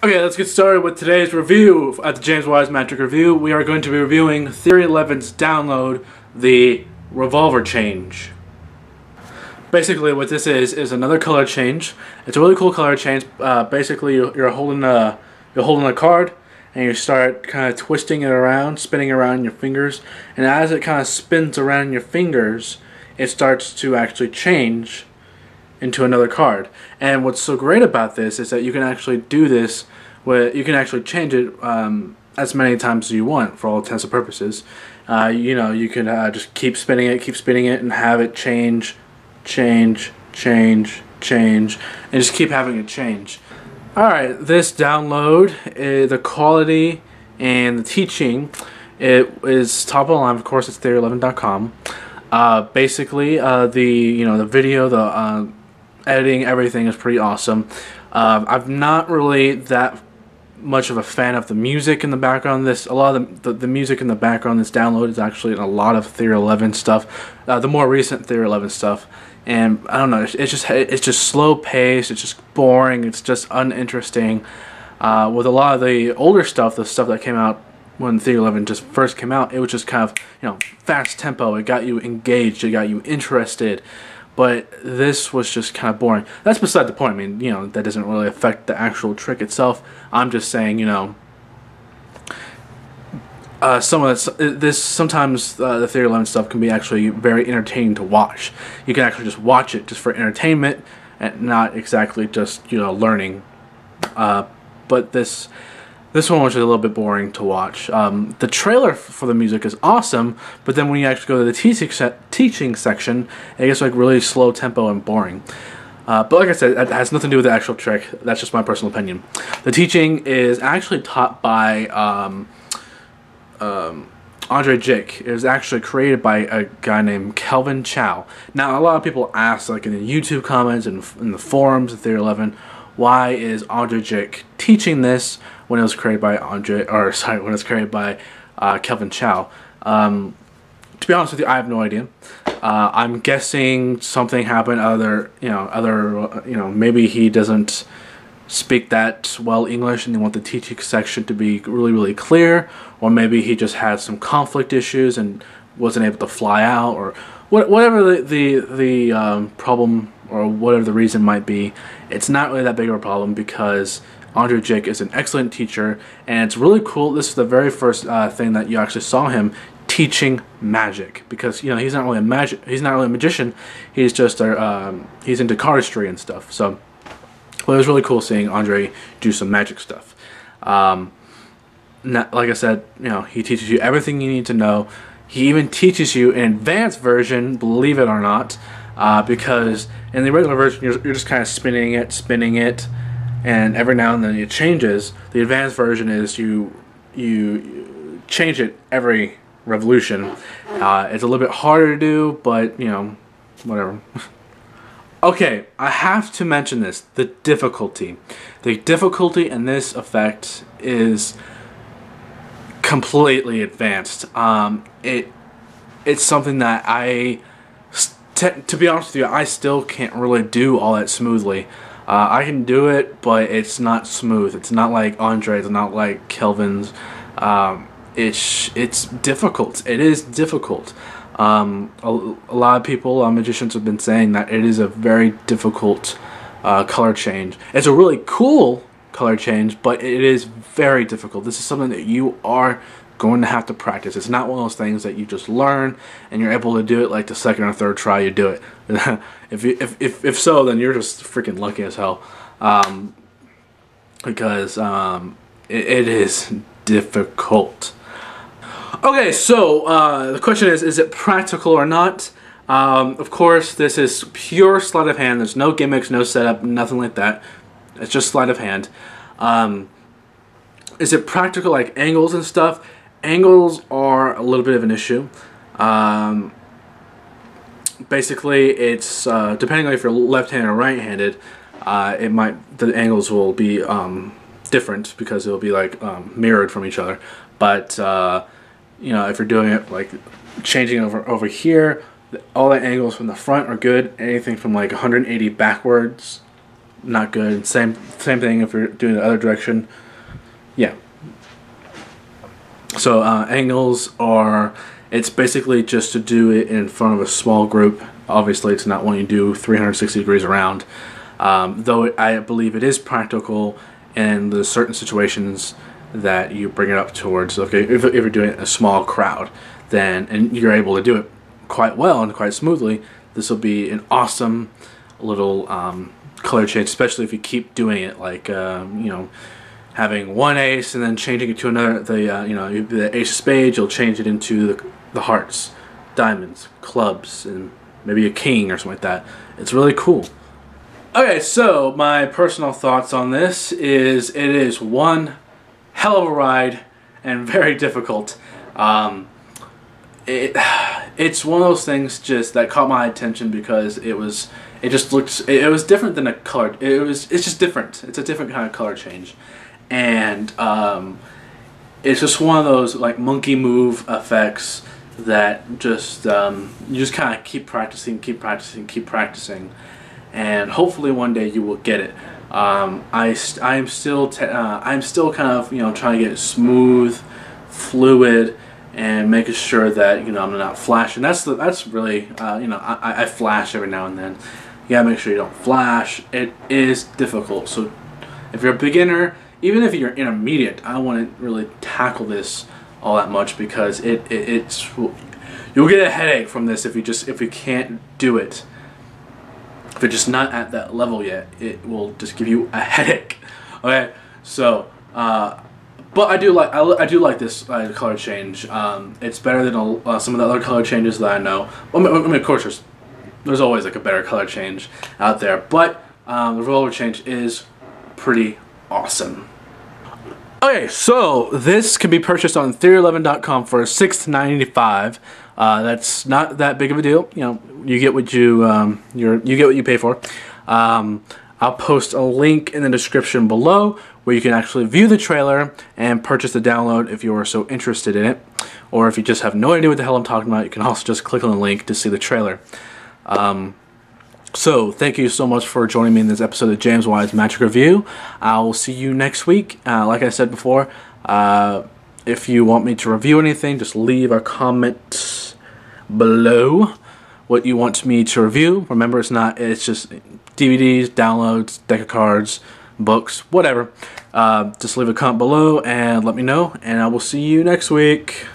Okay, let's get started with today's review at the James Wise Magic Review. We are going to be reviewing Theory 11's download, the Revolver change. Basically, what this is another color change. It's a really cool color change. Basically, you're holding a card, and you start kind of twisting it around, spinning around your fingers, and as it kind of spins around your fingers, it starts to actually change into another card. And what's so great about this is that you can actually do this where you can actually change it as many times as you want for all intents and purposes. You can just keep spinning it and have it change, and just keep having it change. Alright, this download, the quality and the teaching, it is top of the line. Of course, it's theory11.com. Basically, the video, the editing, everything is pretty awesome. I'm not really that much of a fan of the music in the background. A lot of the music in the background, this download is actually in a lot of Theory 11 stuff, the more recent Theory 11 stuff. And I don't know, it's just slow paced. It's just boring. It's just uninteresting. With a lot of the older stuff, the stuff that came out when Theory 11 just first came out, it was just kind of fast tempo. It got you engaged. It got you interested. But this was just kind of boring. That's beside the point. I mean, that doesn't really affect the actual trick itself. I'm just saying, sometimes the Theory 11 stuff can be actually very entertaining to watch. You can actually just watch it just for entertainment and not exactly just learning. But this one was just a little bit boring to watch. The trailer for the music is awesome, but then when you actually go to the teaching section, it gets like really slow tempo and boring. But like I said, it has nothing to do with the actual trick. That's just my personal opinion. The teaching is actually taught by Andre Jake. It was actually created by a guy named Kelvin Chow. Now, a lot of people ask, like in the YouTube comments and in the forums of Theory 11, why is Andre Jake teaching this when it was created by Kelvin Chow? To be honest with you, I have no idea. I'm guessing something happened. Maybe he doesn't speak that well English and they want the teaching section to be really clear, or maybe he just had some conflict issues and wasn't able to fly out, or whatever the problem or whatever the reason might be. It's not really that big of a problem because Andre Jake is an excellent teacher, and it's really cool. This is the very first thing that you actually saw him teaching magic, because he's not really a magician. He's just he's into cardistry and stuff. So it was really cool seeing Andre do some magic stuff. Like I said, he teaches you everything you need to know. He even teaches you an advanced version, believe it or not, because in the regular version you're just kind of spinning it, and every now and then it changes. The advanced version is you change it every revolution. It's a little bit harder to do, but whatever. Okay, I have to mention this. The difficulty in this effect is completely advanced. It's something that to be honest with you, I still can't really do all that smoothly. I can do it, but it's not smooth. It's not like Andre. It's not like Kelvin's. It's difficult. It is difficult. A lot of people, magicians, have been saying that it is a very difficult color change. It's a really cool color change, but it is very difficult. This is something that you are going to have to practice. It's not one of those things that you just learn and you're able to do it like the second or third try you do it. if so, then you're just freaking lucky as hell, because it is difficult. Okay, so the question is it practical or not? Of course, this is pure sleight of hand. There's no gimmicks, no setup, nothing like that. It's just sleight of hand. Is it practical, like angles and stuff? Angles are a little bit of an issue. Basically, it's depending on if you're left-handed or right-handed, the angles will be different because it'll be like mirrored from each other. But if you're doing it like changing over here, all the angles from the front are good. Anything from like 180 backwards not good. Same thing if you're doing the other direction. Yeah. So angles are, it's basically just to do it in front of a small group. Obviously, it's not when you do 360 degrees around. Though I believe it is practical in the certain situations that you bring it up towards. Okay, if you're doing a small crowd, then and you're able to do it quite well and quite smoothly, this will be an awesome little color change, especially if you keep doing it, like you know, having one ace and then changing it to another. You know, the ace of spades, you'll change it into the hearts, diamonds, clubs, and maybe a king or something like that. It's really cool. Okay, so my personal thoughts on this is it is one hell of a ride and very difficult. It's one of those things just that caught my attention because it was different than a color. It's just different. It's a different kind of color change, and it's just one of those like monkey move effects that just you just kind of keep practicing, and hopefully one day you will get it. I'm still kind of, you know, trying to get it smooth, fluid, and making sure that, you know, I'm not flashing. That's really you know, I flash every now and then. You gotta make sure you don't flash. It is difficult. So if you're a beginner, even if you're intermediate, I don't want to really tackle this all that much because it's you'll get a headache from this if you can't do it. If you're just not at that level yet, it will just give you a headache. Okay, so but I do like this color change. It's better than some of the other color changes that I know. Well, I mean, of course, there's always like a better color change out there, but the Revolver change is pretty awesome. Okay, so this can be purchased on theory11.com for $6.95. That's not that big of a deal. You know, you get what you get what you pay for. I'll post a link in the description below where you can actually view the trailer and purchase the download if you are so interested in it. Or if you just have no idea what the hell I'm talking about, you can also just click on the link to see the trailer. So, thank you so much for joining me in this episode of James Wise Magic Review. I will see you next week. Like I said before, if you want me to review anything, just leave a comment below what you want me to review. Remember, it's just DVDs, downloads, deck of cards, books, whatever. Just leave a comment below and let me know, and I will see you next week.